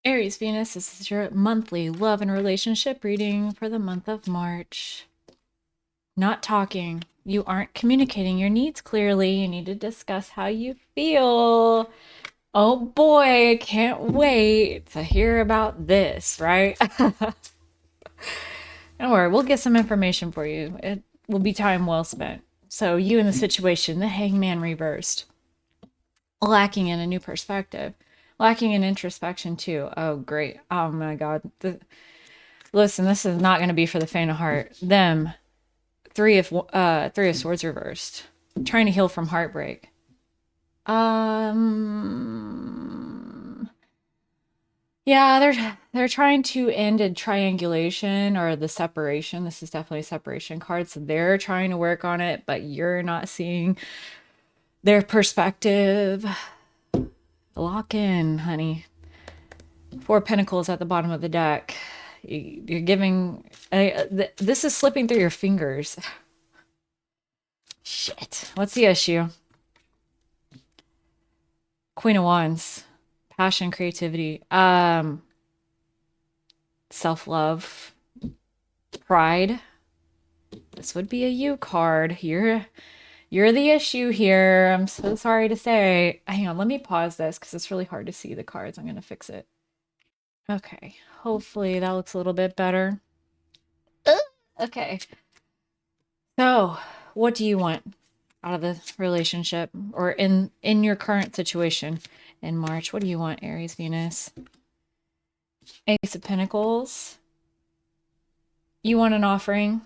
Aries Venus, this is your monthly love and relationship reading for the month of March. Not talking. You aren't communicating your needs clearly. You need to discuss how you feel. Oh boy, I can't wait to hear about this, right? Don't worry, we'll get some information for you. It will be time well spent. So, you in the situation, the hangman reversed, lacking in a new perspective, lacking in introspection too. Oh, great. Oh my God. Listen, this is not going to be for the faint of heart. Them, three of swords reversed, trying to heal from heartbreak. Um, yeah, they're trying to end a triangulation or the separation. This is definitely a separation card, so they're trying to work on it, but you're not seeing their perspective. Lock in, honey. Four Pentacles at the bottom of the deck. You're giving. This is slipping through your fingers. Shit. What's the issue? Queen of Wands. Passion, creativity. Self-love. Pride. This would be a you card. You're the issue here. I'm so sorry to say. Hang on, let me pause this because it's really hard to see the cards. I'm gonna fix it. Okay. Hopefully that looks a little bit better. Okay. So, what do you want out of the relationship or in your current situation in March? What do you want, Aries, Venus? Ace of Pentacles. You want an offering.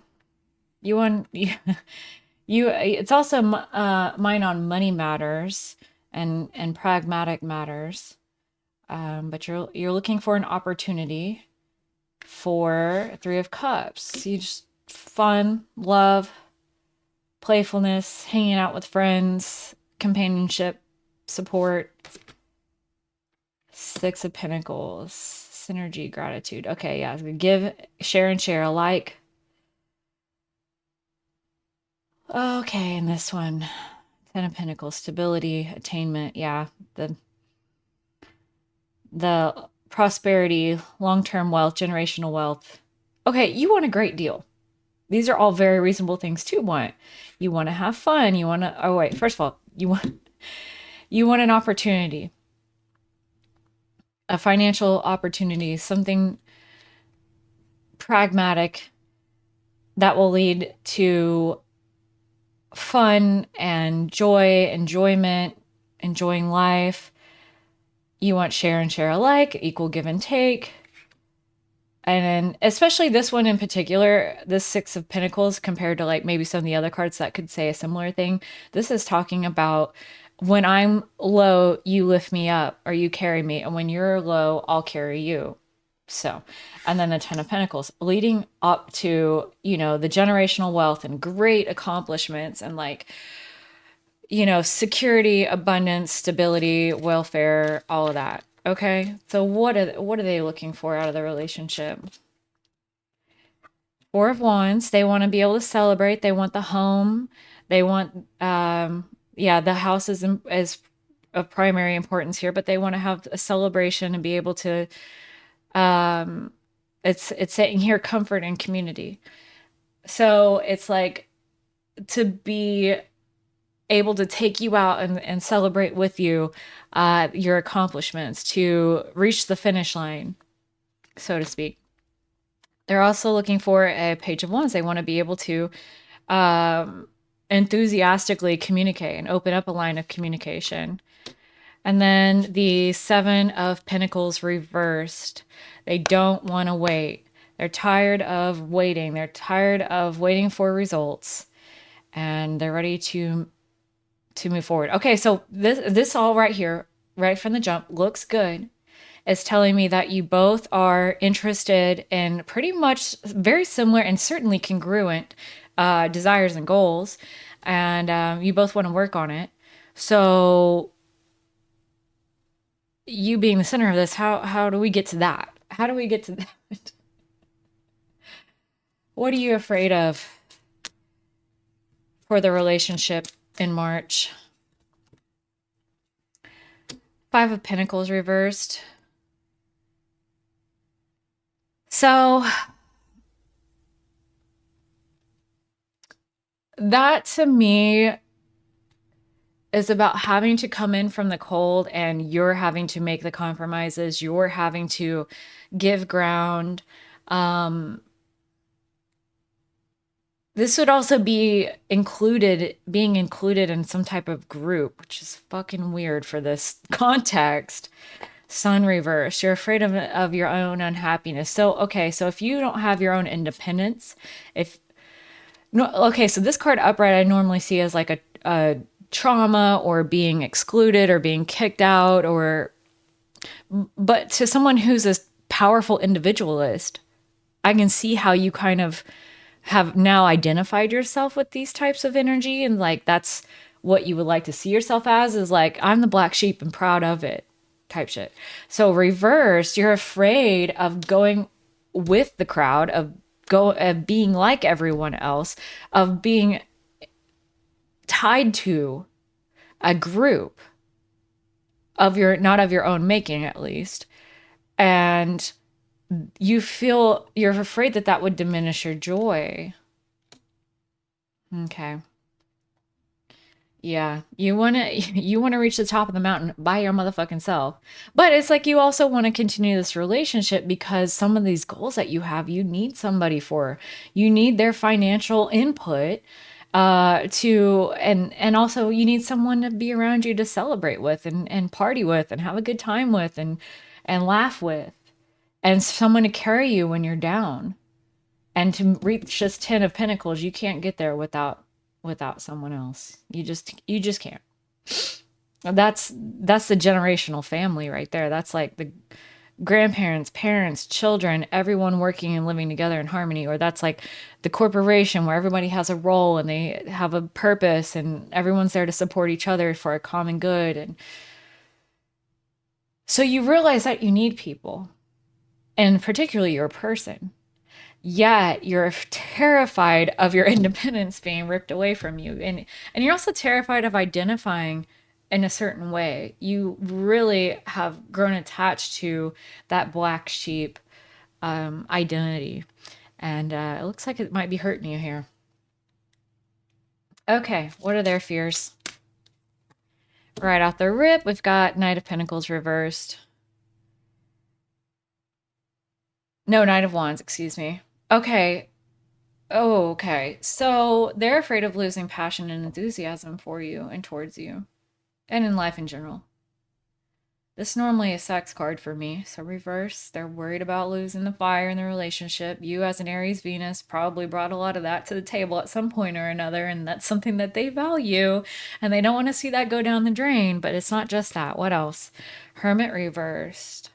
You want you. It's also mine on money matters and pragmatic matters. But you're looking for an opportunity for Three of Cups. You just fun, love, playfulness, hanging out with friends, companionship, support. Six of Pentacles, synergy, gratitude. Okay, yeah, give, share, and share alike. Okay, and this one, Ten of Pentacles, stability, attainment. Yeah, the prosperity, long-term wealth, generational wealth. Okay, you want a great deal. These are all very reasonable things to want. You want to have fun. You want to. Oh wait, first of all, you want an opportunity, a financial opportunity, something pragmatic that will lead to fun and joy, enjoyment, enjoying life. You want share and share alike, equal give and take. And then, especially this one in particular, this Six of Pentacles, compared to like maybe some of the other cards that could say a similar thing, this is talking about when I'm low, you lift me up or you carry me. And when you're low, I'll carry you. So, and then the Ten of Pentacles leading up to, the generational wealth and great accomplishments and like, security, abundance, stability, welfare, all of that. Okay. So what are they looking for out of the relationship? Four of Wands, they want to be able to celebrate. They want the home. They want yeah, the house is of primary importance here, but they want to have a celebration and be able to um it's saying here comfort and community. So it's like to be able to take you out and celebrate with you your accomplishments, to reach the finish line, so to speak. They're also looking for a Page of Wands. They want to be able to um, enthusiastically communicate and open up a line of communication. And then the Seven of Pentacles reversed. They don't want to wait. They're tired of waiting. They're tired of waiting for results, and they're ready to move forward. Okay, so this all right here, right from the jump, looks good. It's telling me that you both are interested in pretty much very similar and certainly congruent desires and goals, and you both want to work on it. So you being the center of this, how do we get to that? How do we get to that? What are you afraid of for the relationship in March? Five of Pentacles reversed. So that to me is about having to come in from the cold and you're having to make the compromises, you're having to give ground. Um, this would also be being included in some type of group, which is fucking weird for this context. Sun reverse. You're afraid of your own unhappiness. So, okay, so if you don't have your own independence, if no, okay, so this card upright I normally see as like a trauma or being excluded or being kicked out or but to someone who's a powerful individualist, I can see how you kind of have now identified yourself with these types of energy and like that's what you would like to see yourself as is like I'm the black sheep and proud of it type shit. So reversed, you're afraid of going with the crowd, of being like everyone else, of being tied to a group of your not of your own making at least. And you're afraid that that would diminish your joy. Okay. Yeah, you want to reach the top of the mountain by your motherfucking self. But it's like you also want to continue this relationship because some of these goals that you have, you need somebody for. You need their financial input to and also you need someone to be around you to celebrate with and party with and have a good time with and laugh with and someone to carry you when you're down. And to reach this 10 of pentacles, you can't get there without someone else. You just can't. That's the generational family right there. That's like the grandparents, parents, children, everyone working and living together in harmony. Or that's like the corporation where everybody has a role and they have a purpose and everyone's there to support each other for a common good. And so you realize that you need people, and particularly your person. Yet you're terrified of your independence being ripped away from you. And you're also terrified of identifying in a certain way. You really have grown attached to that black sheep identity. And it looks like it might be hurting you here. Okay, what are their fears? Right off the rip, we've got Knight of Pentacles reversed. No, Knight of Wands, excuse me. Okay. Oh, okay. So they're afraid of losing passion and enthusiasm for you and towards you, and in life in general. This is normally a sex card for me, so reverse. They're worried about losing the fire in the relationship. You, as an Aries Venus, probably brought a lot of that to the table at some point or another, and that's something that they value, and they don't want to see that go down the drain. But it's not just that. What else? Hermit reversed.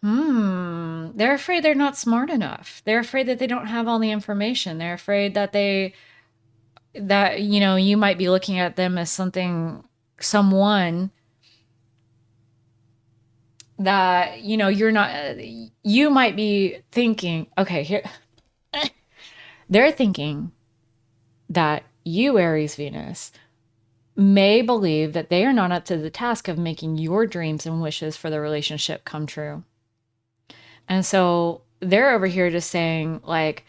They're afraid they're not smart enough. They're afraid that they don't have all the information. They're afraid that you might be looking at them as someone that, you're not, you might be thinking, okay, here, they're thinking that you, Aries Venus, may believe that they are not up to the task of making your dreams and wishes for the relationship come true. And so they're over here just saying, like,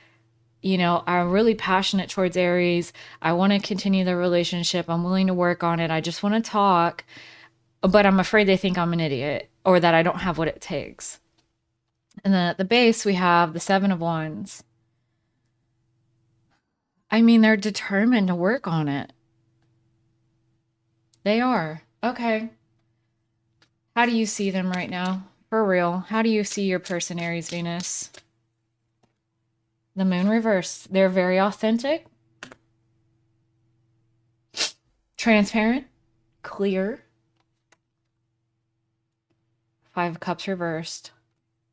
I'm really passionate towards Aries. I want to continue the relationship. I'm willing to work on it. I just want to talk, but I'm afraid they think I'm an idiot or that I don't have what it takes. And then at the base, we have the Seven of Wands. I mean, they're determined to work on it. They are. Okay. How do you see them right now? For real. How do you see your person, Aries Venus? The Moon reverse. They're very authentic, transparent, clear. Five of Cups reversed.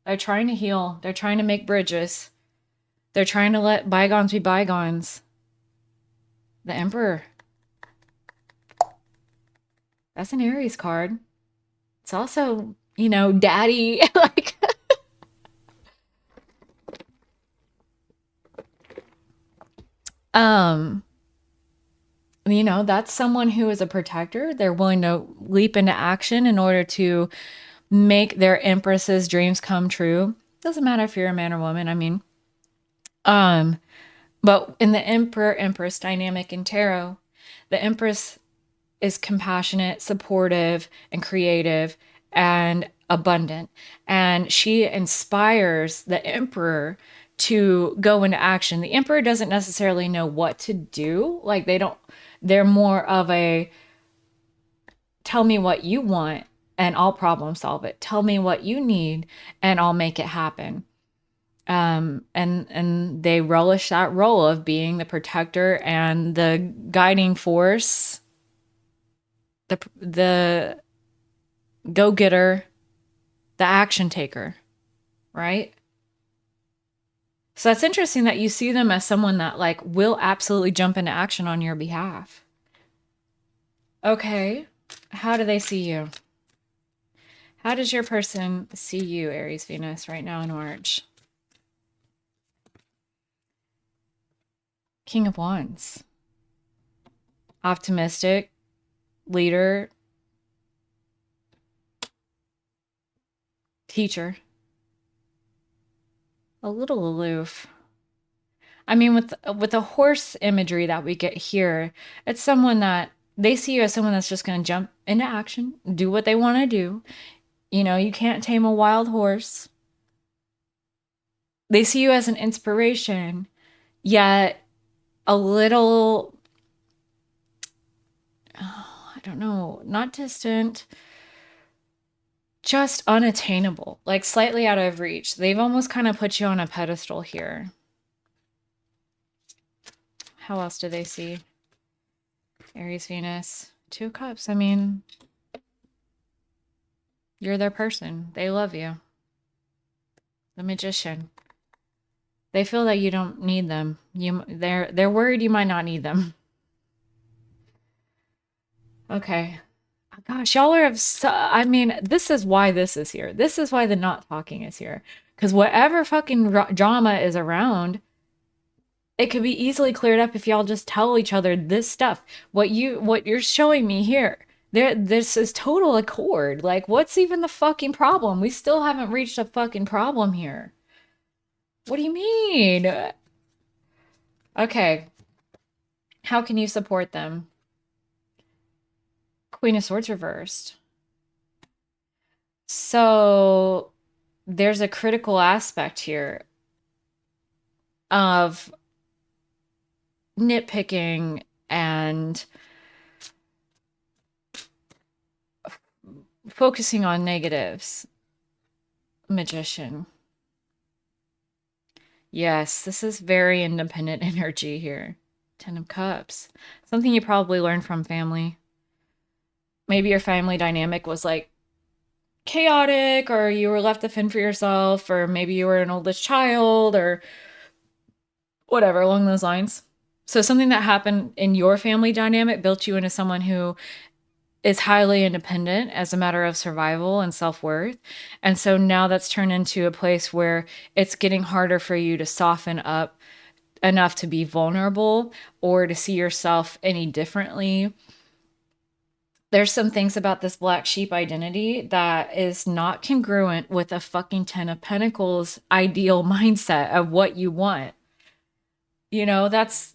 They're trying to heal. They're trying to make bridges. They're trying to let bygones be bygones. The Emperor. That's an Aries card. It's also, daddy. Like, that's someone who is a protector. They're willing to leap into action in order to make their Empress's dreams come true. Doesn't matter if you're a man or woman. I mean, um, but in the Emperor Empress dynamic in tarot, the Empress is compassionate, supportive, and creative and abundant. And she inspires the Emperor to go into action. The Emperor doesn't necessarily know what to do. Like they're more of a tell me what you want and I'll problem solve it. Tell me what you need and I'll make it happen. And they relish that role of being the protector and the guiding force, the go-getter, the action taker, right? So that's interesting that you see them as someone that like will absolutely jump into action on your behalf. Okay. How do they see you? How does your person see you, Aries Venus, right now in March? King of Wands. Optimistic, leader, teacher. A little aloof. I mean, with the horse imagery that we get here, it's someone that they see you as someone that's just going to jump into action, do what they want to do. You know, you can't tame a wild horse. They see you as an inspiration, yet a little, oh, I don't know, not distant, just unattainable, like slightly out of reach. They've almost kind of put you on a pedestal here. How else do they see Aries Venus? Two of Cups. I mean, you're their person. They love you. The Magician. They feel that you don't need them. They're worried you might not need them. Okay. Gosh, y'all are I mean, this is why this is here. This is why the not talking is here. Because whatever fucking drama is around, it could be easily cleared up if y'all just tell each other this stuff. What you're showing me here. This is total accord. Like, what's even the fucking problem? We still haven't reached a fucking problem here. What do you mean? Okay. How can you support them? Queen of Swords reversed. So there's a critical aspect here of nitpicking and focusing on negatives. Magician. Yes, this is very independent energy here. Ten of Cups. Something you probably learned from family. Maybe your family dynamic was like chaotic, or you were left to fend for yourself, or maybe you were an oldest child, or whatever along those lines. So something that happened in your family dynamic built you into someone who is highly independent as a matter of survival and self-worth. And so now that's turned into a place where it's getting harder for you to soften up enough to be vulnerable or to see yourself any differently. There's some things about this black sheep identity that is not congruent with a fucking 10 of Pentacles ideal mindset of what you want. You know, that's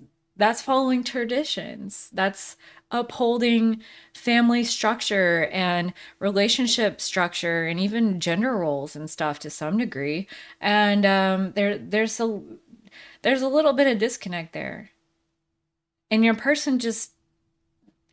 following traditions. That's upholding family structure and relationship structure and even gender roles and stuff to some degree. And there's a little bit of disconnect there. And your person just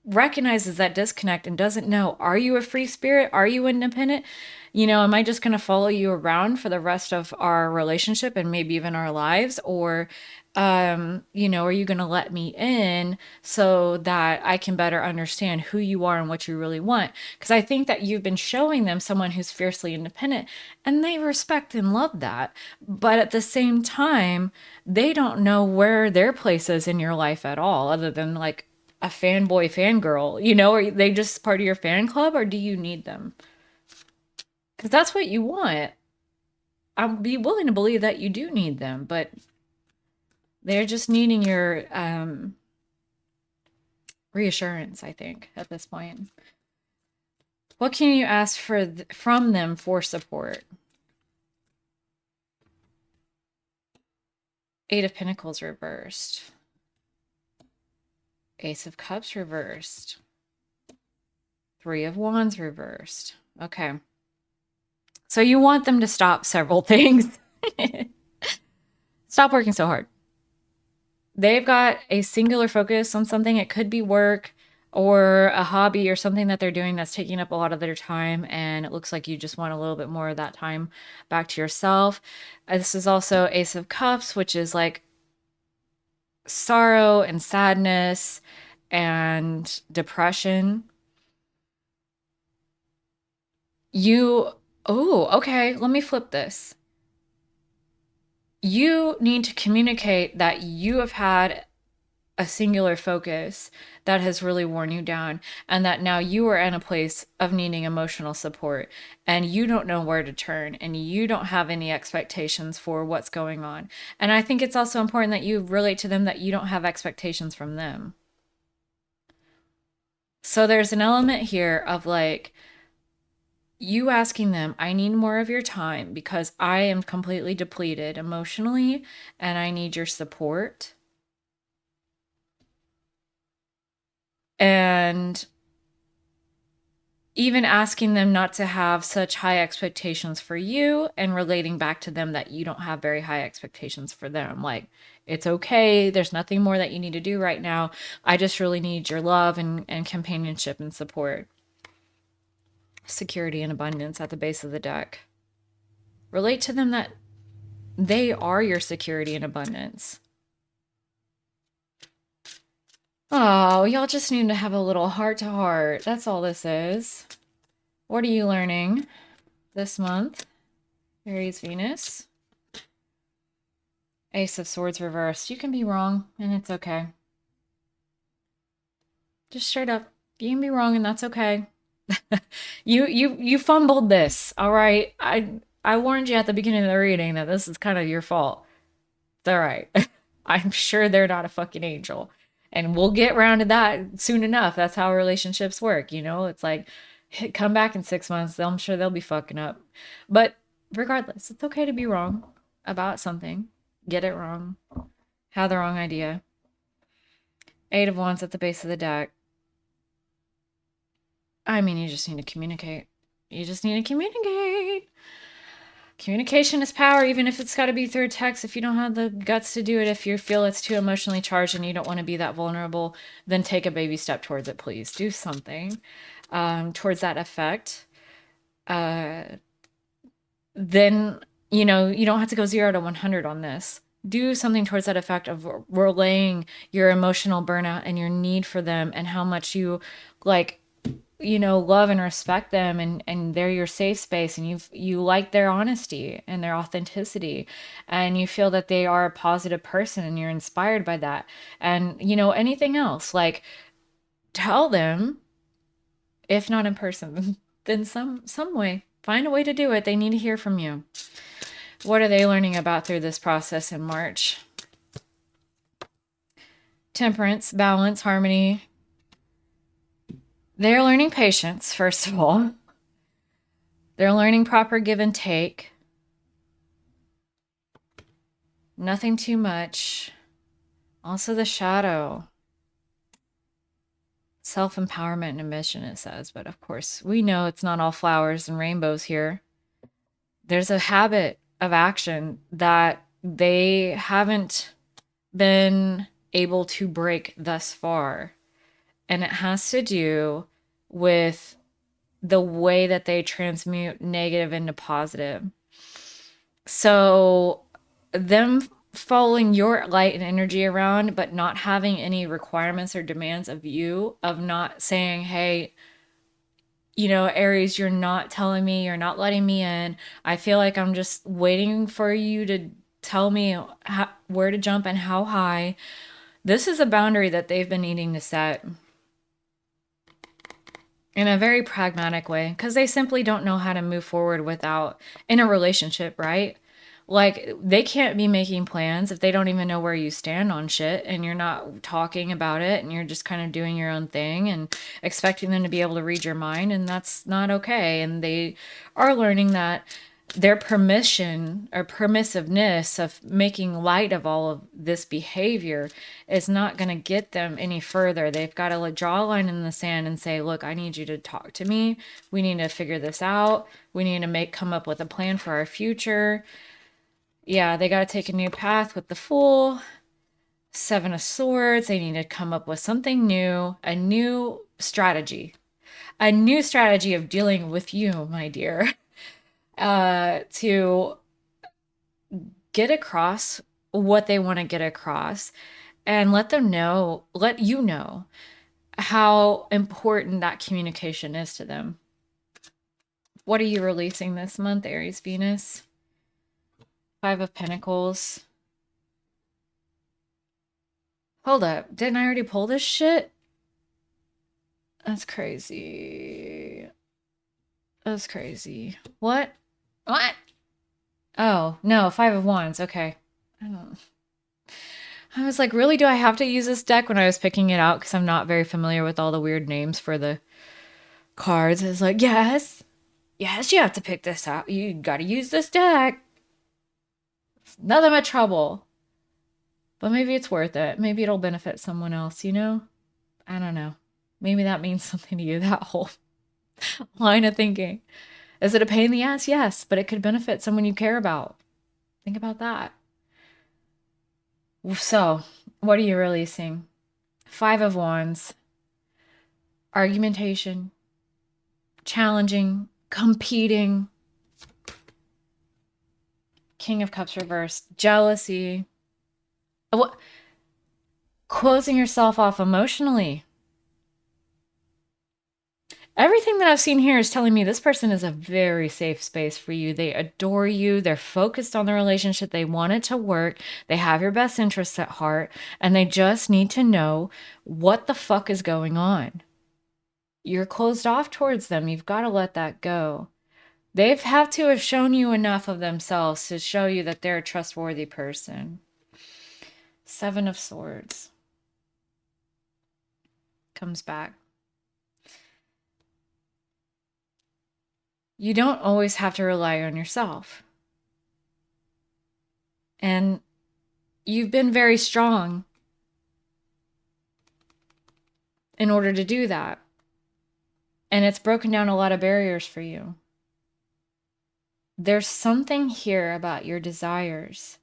recognizes that disconnect and doesn't know, are you a free spirit? Are you independent? You know, am I just going to follow you around for the rest of our relationship and maybe even our lives? Or, you know, are you going to let me in so that I can better understand who you are and what you really want? Because I think that you've been showing them someone who's fiercely independent and they respect and love that. But at the same time, they don't know where their place is in your life at all, other than like, a fanboy fangirl, you know, are they just part of your fan club or do you need them? Because that's what you want. I'd be willing to believe that you do need them, but they're just needing your reassurance, I think, at this point. What can you ask from them for support? Eight of Pentacles reversed. Ace of Cups reversed. Three of Wands reversed. Okay. So you want them to stop several things. Stop working so hard. They've got a singular focus on something. It could be work or a hobby or something that they're doing that's taking up a lot of their time. And it looks like you just want a little bit more of that time back to yourself. This is also Ace of Cups, which is like sorrow and sadness and depression. Okay, let me flip this. You need to communicate that you have had a singular focus that has really worn you down, and that now you are in a place of needing emotional support, and you don't know where to turn, and you don't have any expectations for what's going on. And I think it's also important that you relate to them that you don't have expectations from them. So there's an element here of like, you asking them, I need more of your time because I am completely depleted emotionally and I need your support. And even asking them not to have such high expectations for you and relating back to them that you don't have very high expectations for them. Like, it's okay. There's nothing more that you need to do right now. I just really need your love and companionship and support. Security and abundance at the base of the deck. Relate to them that they are your security and abundance. Oh, y'all just need to have a little heart to heart. That's all this is. What are you learning this month? Aries Venus. Ace of Swords reversed. You can be wrong, and it's okay. Just straight up, you can be wrong, and that's okay. You fumbled this, all right? I warned you at the beginning of the reading that this is kind of your fault. It's all right. I'm sure they're not a fucking angel. And we'll get around to that soon enough. That's how relationships work, you know? It's like, come back in 6 months. I'm sure they'll be fucking up. But regardless, it's okay to be wrong about something. Get it wrong. Have the wrong idea. Eight of Wands at the base of the deck. I mean, you just need to communicate. You just need to communicate. Communication is power, even if it's got to be through text. If you don't have the guts to do it, if you feel it's too emotionally charged and you don't want to be that vulnerable, then take a baby step towards it, please. Do something towards that effect. Then, you know, you don't have to go 0 to 100 on this. Do something towards that effect of relaying your emotional burnout and your need for them and how much you like, you know, love and respect them, and they're your safe space, and you like their honesty and their authenticity, and you feel that they are a positive person and you're inspired by that. And you know, anything else, like, tell them, if not in person, then some way, find a way to do it. They need to hear from you. What are they learning about through this process in March? Temperance, balance, harmony. They're learning patience, first of all. They're learning proper give and take. Nothing too much. Also the shadow. Self-empowerment and ambition, it says. But of course, we know it's not all flowers and rainbows here. There's a habit of action that they haven't been able to break thus far. And it has to do with the way that they transmute negative into positive. So them following your light and energy around, but not having any requirements or demands of you, of not saying, hey, you know, Aries, you're not telling me, you're not letting me in. I feel like I'm just waiting for you to tell me where to jump and how high. This is a boundary that they've been needing to set in a very pragmatic way, because they simply don't know how to move forward without in a relationship, right? Like, they can't be making plans if they don't even know where you stand on shit, and you're not talking about it, and you're just kind of doing your own thing and expecting them to be able to read your mind, and that's not okay. And they are learning that their permission or permissiveness of making light of all of this behavior is not going to get them any further. They've got to draw a line in the sand and say, look, I need you to talk to me. We need to figure this out. We need to come up with a plan for our future. Yeah, they got to take a new path with the Fool. Seven of Swords. They need to come up with something new, a new strategy of dealing with you, my dear, to get across what they want to get across and let you know how important that communication is to them. What are you releasing this month, Aries Venus? Five of Pentacles. Hold up. Didn't I already pull this shit? That's crazy. That's crazy. What? What? Oh, no. Five of Wands. Okay. I was like, really? Do I have to use this deck when I was picking it out? Because I'm not very familiar with all the weird names for the cards. It's like, yes. Yes, you have to pick this out. You got to use this deck. It's nothing but trouble. But maybe it's worth it. Maybe it'll benefit someone else, you know? I don't know. Maybe that means something to you, that whole line of thinking. Is it a pain in the ass? Yes, but it could benefit someone you care about. Think about that. So, what are you releasing? Five of Wands. Argumentation. Challenging. Competing. King of Cups reversed. Jealousy. What? Closing yourself off emotionally. Everything that I've seen here is telling me this person is a very safe space for you. They adore you. They're focused on the relationship. They want it to work. They have your best interests at heart. And they just need to know what the fuck is going on. You're closed off towards them. You've got to let that go. They've have to have shown you enough of themselves to show you that they're a trustworthy person. Seven of Swords. Comes back. You don't always have to rely on yourself. And you've been very strong in order to do that. And it's broken down a lot of barriers for you. There's something here about your desires,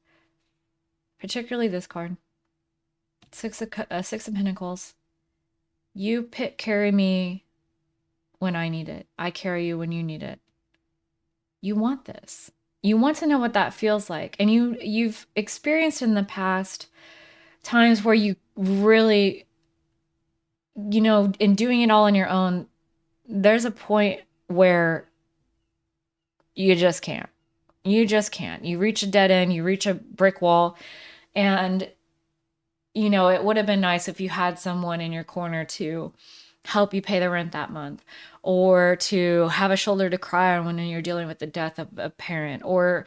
particularly this card. Six of Pentacles. You carry me when I need it. I carry you when you need it. You want this. You want to know what that feels like. And you've experienced in the past times where you really, in doing it all on your own, there's a point where you just can't. You just can't. You reach a dead end, you reach a brick wall, and it would have been nice if you had someone in your corner to help you pay the rent that month, or to have a shoulder to cry on when you're dealing with the death of a parent, or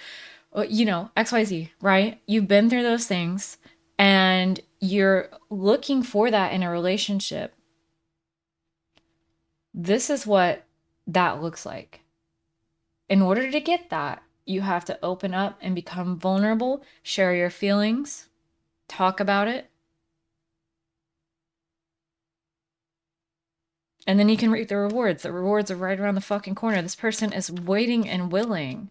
XYZ, right? You've been through those things and you're looking for that in a relationship. This is what that looks like. In order to get that, you have to open up and become vulnerable, share your feelings, talk about it. And then you can reap the rewards. The rewards are right around the fucking corner. This person is waiting and willing.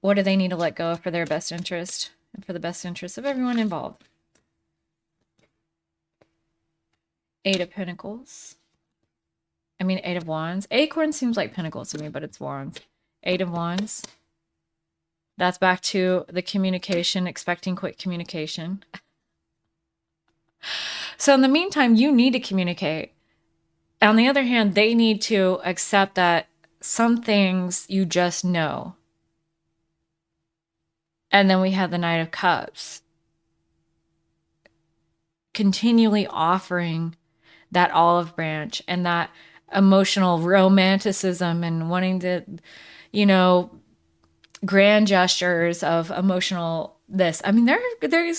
What do they need to let go of for their best interest and for the best interest of everyone involved? Eight of Pentacles. Eight of Wands. Acorn seems like Pentacles to me, but it's Wands. Eight of Wands. That's back to the communication, expecting quick communication. So in the meantime, you need to communicate. On the other hand, they need to accept that some things you just know. And then we have the Knight of Cups. Continually offering that olive branch and that emotional romanticism and wanting to, grand gestures of emotional this.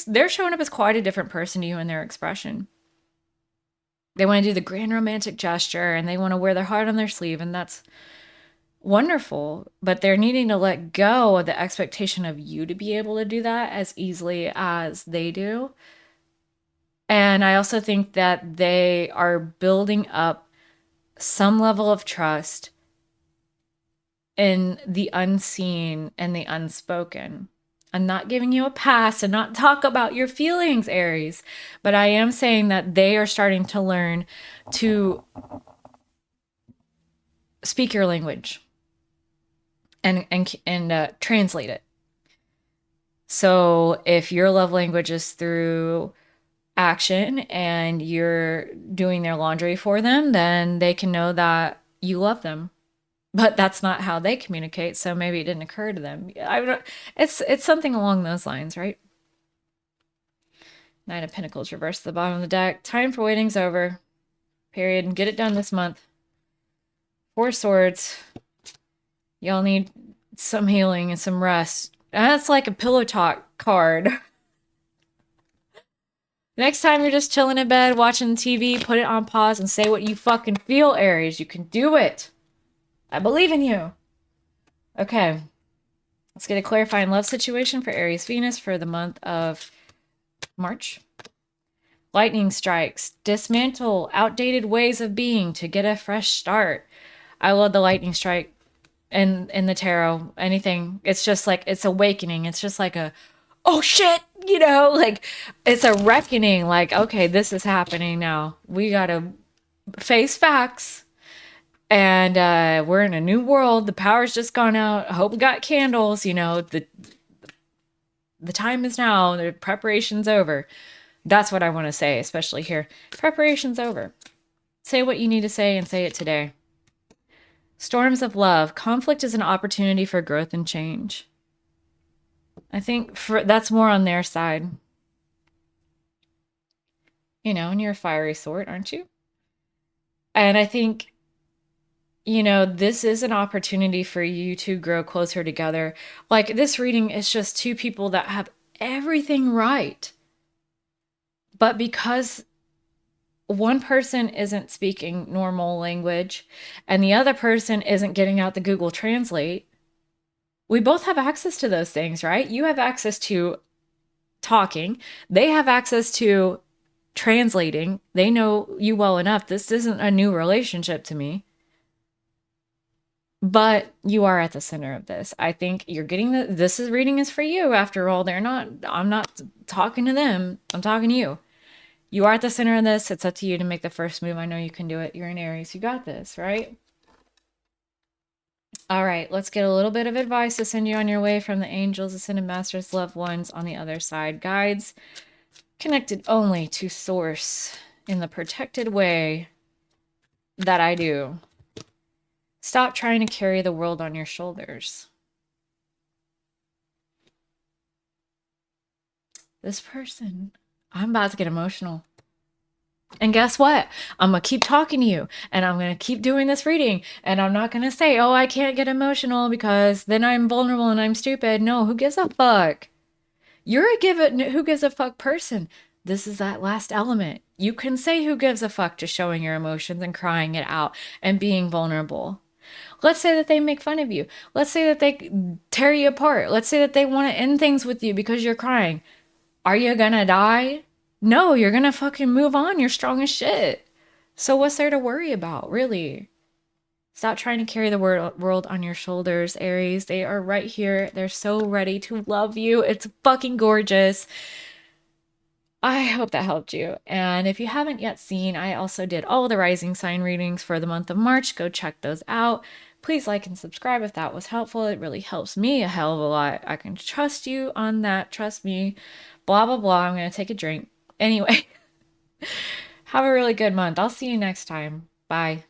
They're showing up as quite a different person to you in their expression. They want to do the grand romantic gesture and they want to wear their heart on their sleeve, and that's wonderful, but they're needing to let go of the expectation of you to be able to do that as easily as they do. And I also think that they are building up some level of trust in the unseen and the unspoken. I'm not giving you a pass to not talk about your feelings, Aries, but I am saying that they are starting to learn to speak your language and translate it. So if your love language is through action and you're doing their laundry for them, then they can know that you love them. But that's not how they communicate, so maybe it didn't occur to them. I don't, it's something along those lines, right? Nine of Pentacles reversed at the bottom of the deck. Time for waiting's over. Period. And get it done this month. Four Swords. Y'all need some healing and some rest. That's like a pillow talk card. Next time you're just chilling in bed, watching TV, put it on pause and say what you fucking feel, Aries. You can do it. I believe in you. Okay. Let's get a clarifying love situation for Aries Venus for the month of March. Lightning strikes. Dismantle outdated ways of being to get a fresh start. I love the lightning strike in the tarot. Anything. It's just like, it's awakening. It's just like a, oh shit, you know, like it's a reckoning. Like, okay, this is happening now. We gotta face facts. And we're in a new world. The power's just gone out. I hope we got candles. You know, the time is now. The preparation's over. That's what I want to say, especially here. Preparation's over. Say what you need to say and say it today. Storms of love. Conflict is an opportunity for growth and change. I think that's more on their side. You know, and you're a fiery sort, aren't you? And I think, you know, this is an opportunity for you to grow closer together. Like this reading is just two people that have everything right. But because one person isn't speaking normal language and the other person isn't getting out the Google Translate, we both have access to those things, right? You have access to talking, they have access to translating. They know you well enough. This isn't a new relationship to me. But you are at the center of this. I think you're getting this is reading is for you after all. I'm not talking to them. I'm talking to you. You are at the center of this. It's up to you to make the first move. I know you can do it. You're an Aries. You got this, right? All right, let's get a little bit of advice to send you on your way from the angels, ascended masters, loved ones on the other side. Guides connected only to source in the protected way that I do. Stop trying to carry the world on your shoulders. This person, I'm about to get emotional. And guess what? I'm going to keep talking to you and I'm going to keep doing this reading. And I'm not going to say, oh, I can't get emotional because then I'm vulnerable and I'm stupid. No, who gives a fuck? You're a who gives a fuck person. This is that last element. You can say who gives a fuck to showing your emotions and crying it out and being vulnerable. Let's say that they make fun of you. Let's say that they tear you apart. Let's say that they want to end things with you because you're crying. Are you gonna die? No, you're gonna fucking move on. You're strong as shit. So what's there to worry about, really? Stop trying to carry the world on your shoulders, Aries. They are right here. They're so ready to love you. It's fucking gorgeous. I hope that helped you. And if you haven't yet seen, I also did all the rising sign readings for the month of March. Go check those out. Please like and subscribe if that was helpful. It really helps me a hell of a lot. I can trust you on that. Trust me. Blah, blah, blah. I'm going to take a drink. Anyway, have a really good month. I'll see you next time. Bye.